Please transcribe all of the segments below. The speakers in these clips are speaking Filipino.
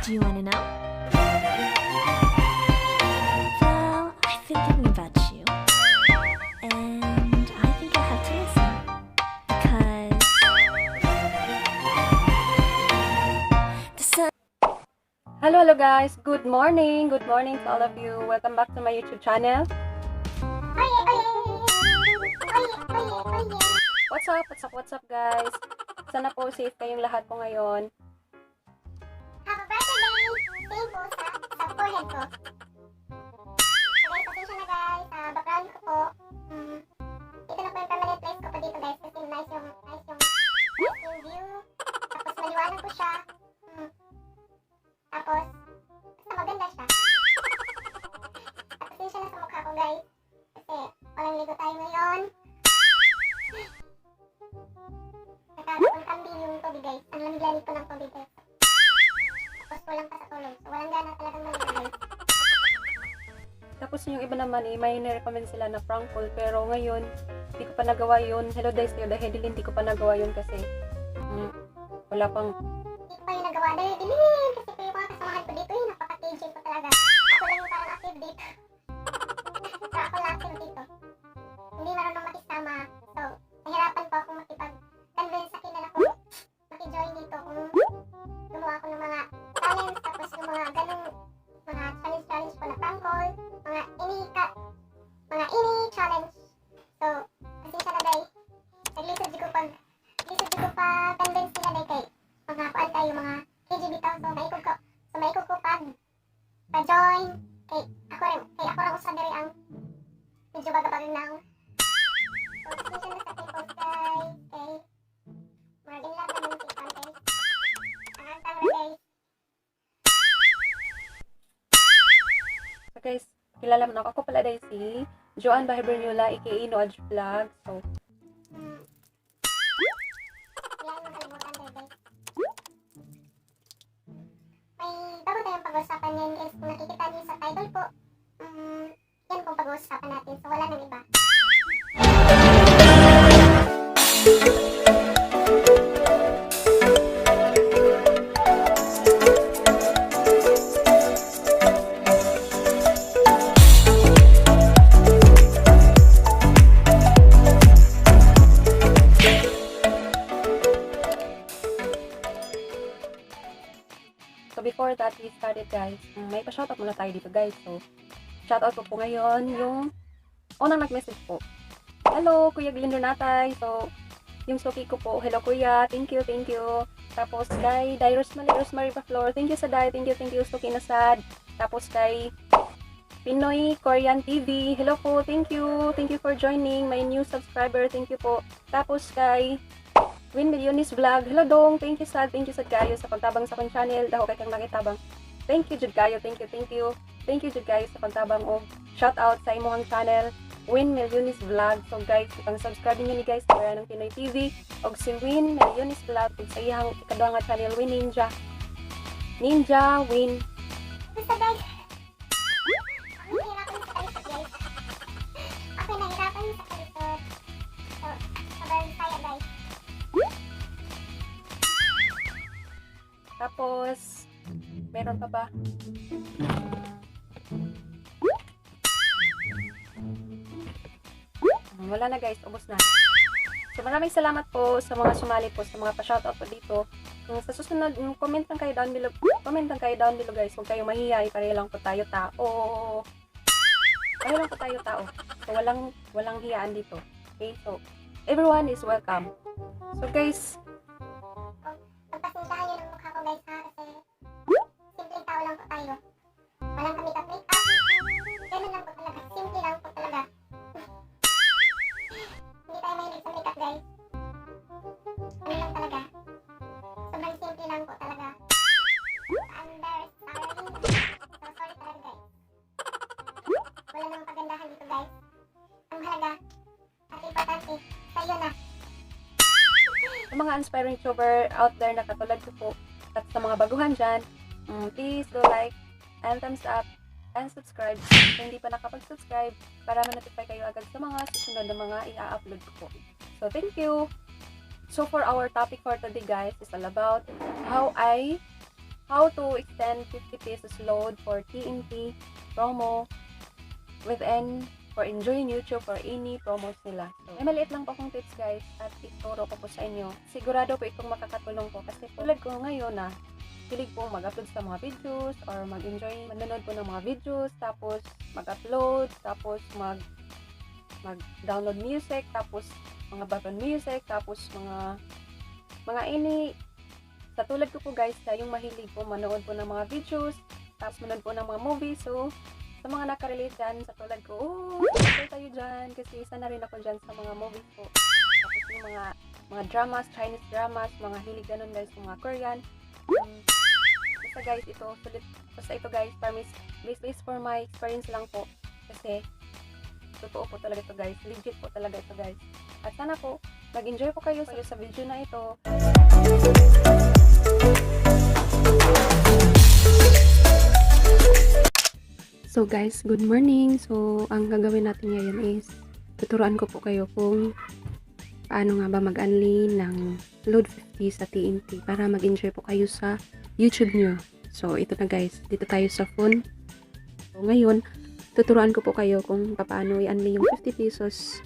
Do you wanna know? Well, I've been thinking about you. And I think you'll have to listen. Because the sun. Hello guys, good morning to all of you. Welcome back to my YouTube channel. What's up guys? Sana po safe kayong lahat po ngayon. Have a birthday! Same po sa forehead ko. So guys, pasensya na guys. Background ko po. Ito na po yung permanent place ko po dito guys. Kasi nice yung view. Tapos maliwanag po siya. Tapos, basta maganda siya. At pasensya na sa mukha ko guys. Kasi walang ligo tayo ngayon. Nakakapang kambing yung tubig guys. Ang lamig-lamig ko ng tubig guys. Tapos walang pa sa tulog. So walang gana talagang maligo guys. Tapos yung iba naman may nirecommend sila na prank call, pero ngayon hindi ko pa nagawa yun. Hello guys, dahil hindi ko pa nagawa yun kasi wala pang Hindi ko pa yung nagawa dahil dilin. Kasi po yung mga kasamahan ko dito napaka-KJ ko talaga. Ako lang yung parang active dito. So ako lang active dito. Hindi marunong makisama. So nahirapan po akong makipag-convince sa kinala ko maki-join dito kung gumawa ako ng mga challenge, tapos yung mga ganung mga challenge po na prank call, mga ini challenge. So pasensya na day. Naglisod ko pa convince sila day kay mga kuan tayo mga KG bitaw. So maikog ko pa-join kay ako rin usa diri ang medyo bagabag na. So pasensya na sa people guys. Okay. Mga ginlap naman si guys. Ang guys. So guys, kilala mo na ako pala dahil si Joan, Bahay, Broñola, aka Noaj Vlog. So Yan yung kalimutan tayo guys. May bago tayong pag-uusapan yan guys. Kung nakikita niyo sa title po, yan pong pag-uusapan natin. So wala nang iba. So before that we started guys, may pa-shoutout muna tayo dito guys. So shoutout ko po ngayon yung unang nag-message po. Hello Kuya Glinder Natay. So yung suki ko po, hello Kuya, thank you. Tapos kay Rosemary Paflor, thank you sa Day, thank you suki na sad. Tapos kay Pinoy Korean TV, hello po, thank you for joining my new subscriber, thank you po. Tapos kay Win Millionis Vlog, hello dong, thank you sad kayo sa pagtabang sa akong channel, daho kay kang nakitabang. Thank you jud kayo, thank you jud kayo sa pagtabang og shoutout sa imong channel, Win Millionis Vlog. So guys, ang subscribe niyo ni guys para ng Pinoy TV og si Win Millionis Vlog ug sa iyang ikaduha nga channel Win Ninja Win. Basta guys, ako nahirapan sa kalisod guys. Ako nahirapan sa kalisod. So, sobrang saya guys. Tapos meron pa ba? Wala na guys, ubos na. So maraming salamat po sa mga sumali po, sa mga pa-shoutout po dito. Sa susunod, comment lang kayo down below guys. Huwag kayong mahiya, pareho lang po tayo tao. So walang hiyaan dito. Okay, so everyone is welcome. So guys, Pagpasensyahan nyo ng mukha ko guys ha, kasi simpleng tao lang po tayo. Walang ka-makeup. Ganun lang po talaga, simple lang po talaga. Hindi tayo mahilig sa makeup guys. Ano lang talaga. Sobrang simple lang po talaga. So sorry talaga guys. Wala namang pagandahan dito guys. Ang mahalaga at importante, sa'yo na. sa mga inspiring YouTuber out there na katulad ko po at sa mga baguhan dyan, please do like and thumbs up and subscribe kung hindi pa nakapag-subscribe para ma-notify kayo agad sa mga susunod na mga i-upload ko po. So thank you! So for our topic for today guys is all about how I how to extend 50 pesos load for TNT promo for enjoying YouTube for any promos nila. So, may maliit lang po akong tips guys at ituro ko po sa inyo. Sigurado po itong makakatulong po kasi tulad ko ngayon na pilig po mag-upload sa mga videos or mag-enjoy, manonood po ng mga videos, tapos mag-upload, tapos mag-download music, tapos mga background music, tapos mga ini sa tulad ko po guys na yung mahilig po manood po ng mga videos, tapos manood po ng mga movies. So sa mga nakarelate dyan, sa tulad ko, okay tayo dyan kasi isa na rin ako dyan sa mga movies po. Tapos yung mga dramas, Chinese dramas, mga hilig ganun guys, mga Korean. Basta guys, ito, sulit. Basta ito guys, promise, based for my experience lang po. Kasi, totoo po talaga ito guys. Legit po talaga ito guys. At sana po, mag-enjoy po kayo sa video na ito. So guys, good morning. So, ang gagawin natin ngayon is, tuturuan ko po kayo kung paano nga ba mag-unli ng load 50 sa TNT para mag-enjoy po kayo sa YouTube nyo. So, ito na guys. Dito tayo sa phone. So, ngayon, tuturuan ko po kayo kung paano i-unli yung 50 pesos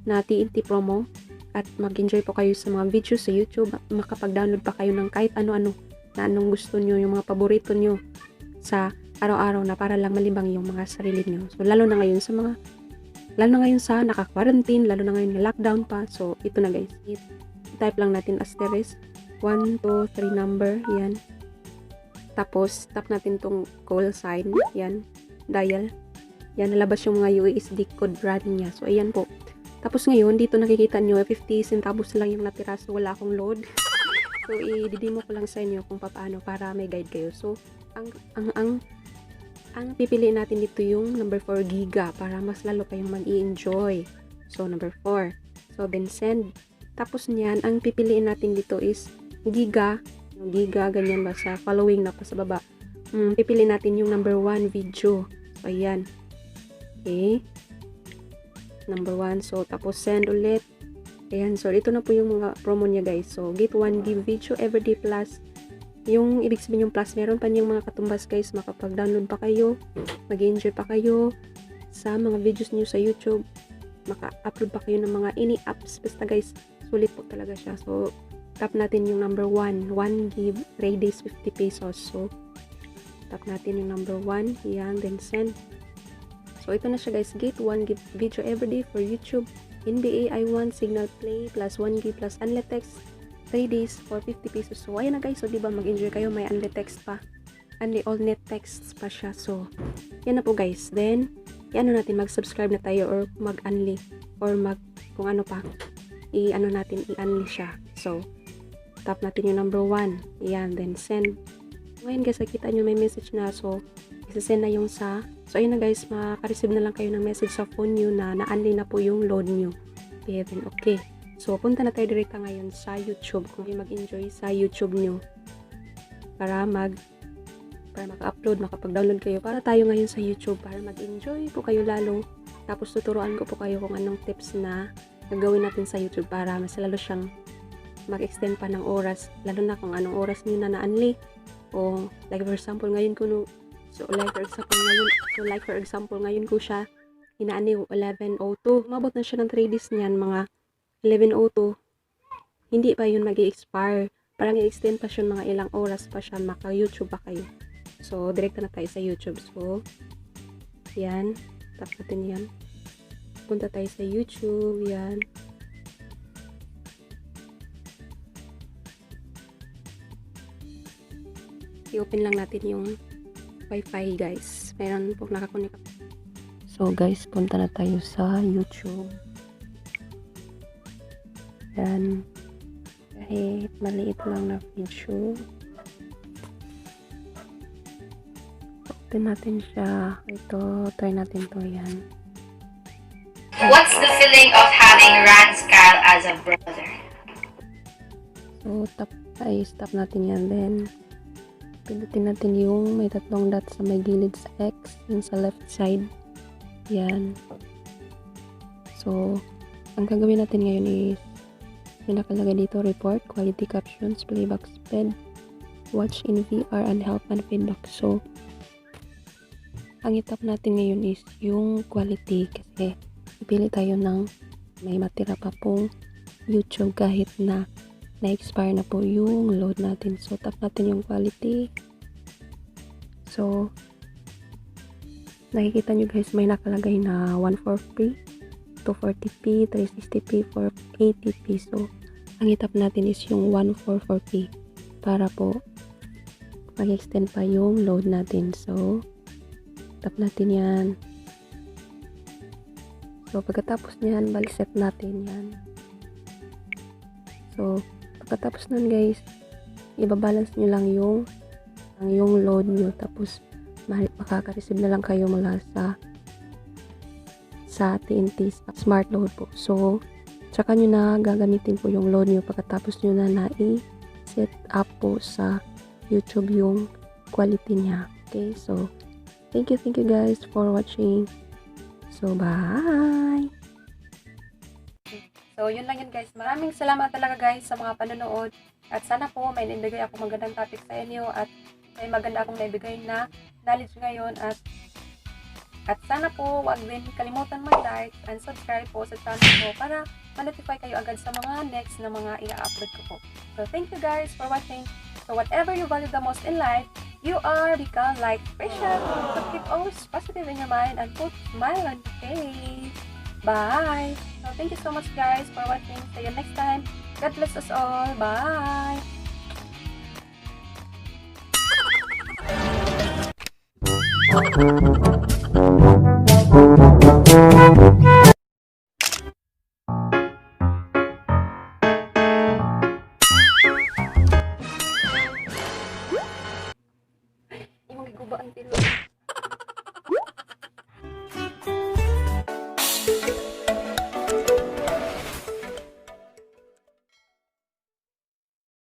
na TNT promo at mag-enjoy po kayo sa mga videos sa YouTube. Makapag-download pa kayo ng kahit ano-ano na anong gusto nyo, yung mga paborito nyo sa araw-araw na para lang malibang yung mga sarili nyo. So, lalo na ngayon sa naka-quarantine, lalo na ngayon na lockdown pa. So, ito na guys. I-type lang natin asterisk 1, 2, 3 number. Yan. Tapos, tap natin tong call sign. Yan. Dial. Yan, nalabas yung mga USD code brand niya. So, ayan po. Tapos ngayon, dito nakikita nyo, 50 centavos lang yung natira. So, wala akong load. So, i-demo ko lang sa inyo kung paano para may guide kayo. So, ang pipiliin natin dito yung number 4 giga para mas lalo kayong mag-i-enjoy. So, number 4. So, then send. Tapos niyan, ang pipiliin natin dito is giga. Yung giga, ganyan ba sa following na pa sa baba. Pipiliin natin yung number 1 video. So, ayan. Okay. Number 1. So, tapos send ulit. Ayan. So, ito na po yung mga promo niya guys. So, get 1 give video everyday plus. Yung ibig sabihin yung plus, meron pa niyang mga katumbas guys, makapag-download pa kayo, mag-enjoy pa kayo sa mga videos niyo sa YouTube, maka-upload pa kayo ng mga any apps, basta guys, sulit po talaga siya. So, tap natin yung number 1 give, 3 days 50 pesos. So, tap natin yung number 1, yan, then send. So, ito na siya guys, get 1 give video everyday for YouTube, NBA I1 signal play, plus 1 give plus unlit text, 3 days for 50 pesos. So, ayan na guys. So, diba mag-enjoy kayo. May unli text pa. Unli all net texts pa siya. So, yan na po guys. Then, i-ano natin, mag-subscribe na tayo or mag-unli or kung ano pa. I-ano natin, i-unli siya. So, tap natin yung number 1. Yan. Then, send. Ngayon guys, nakita nyo may message na. So, isa-send na yung So, ayun na guys. Maka-receive na lang kayo ng message sa phone nyo na na-unli na po yung load nyo. Okay, then, okay. So, punta na tayo direkta ngayon sa YouTube kung mag-enjoy sa YouTube nyo para maka-upload, makapag-download kayo para tayo ngayon sa YouTube para mag-enjoy po kayo lalo. Tapos, tuturuan ko po kayo kung anong tips na gagawin natin sa YouTube para mas lalo siyang mag-extend pa ng oras, lalo na kung anong oras nyo na na-unli o like for example, ngayon ko like for example, ngayon ko siya inaani 11:02. Umabot na siya ng 3 days niyan, mga 11:02, hindi pa yun mag-i-expire. Parang i-extend pa siya mga ilang oras pa siya, maka-YouTube pa kayo. So, direkta na tayo sa YouTube. So, yan. Tap natin yan. Punta tayo sa YouTube. Yan. I-open lang natin yung Wi-Fi guys. Meron po nakakunik. So, guys, punta na tayo sa YouTube. Yan. Kahit maliit lang na video. Open natin siya. Ito, try natin to. Yan. What's the feeling of having Rand's Kyle as a brother? So, stop natin yan. Then, pindutin natin yung may tatlong dot sa may gilid sa X. Yung sa left side. Yan. So, ang gagawin natin ngayon is yung nakalagay dito, report, quality captions, playback speed, watch in VR and help and feedback. So, ang itap natin ngayon is yung quality kasi pipili tayo ng may matira pa pong YouTube kahit na na-expire na po yung load natin. So, tap natin yung quality. So, nakikita nyo guys, may nakalagay na 140p, 240p, 360p, 480p. So, ang itap natin is yung 144p para po mag-extend pa yung load natin. So, tap natin yan. So, pagkatapos nyan, baliset natin yan. So, pagkatapos nun guys, ibabalance nyo lang yung load nyo. Tapos, makaka-receive na lang kayo mula sa TNT smart load po. So, tsaka nyo na gagamitin po yung load nyo pagkatapos nyo na na-set up po sa YouTube yung quality niya. Okay, so, thank you guys for watching. So, bye! So, yun lang yun guys. Maraming salamat talaga guys sa mga panonood. At sana po may naibigay ako magandang topic sa inyo at may maganda akong naibigay na knowledge ngayon. At sana po wag din kalimutan mag-like and subscribe po sa channel ko para ma-notify kayo agad sa mga next na mga i-upload ko po. So, thank you guys for watching. So, whatever you value the most in life, you are become like special. So, keep always positive in your mind and put smile on your face. Bye! So, thank you so much guys for watching. See you next time. God bless us all. Bye! Thank you.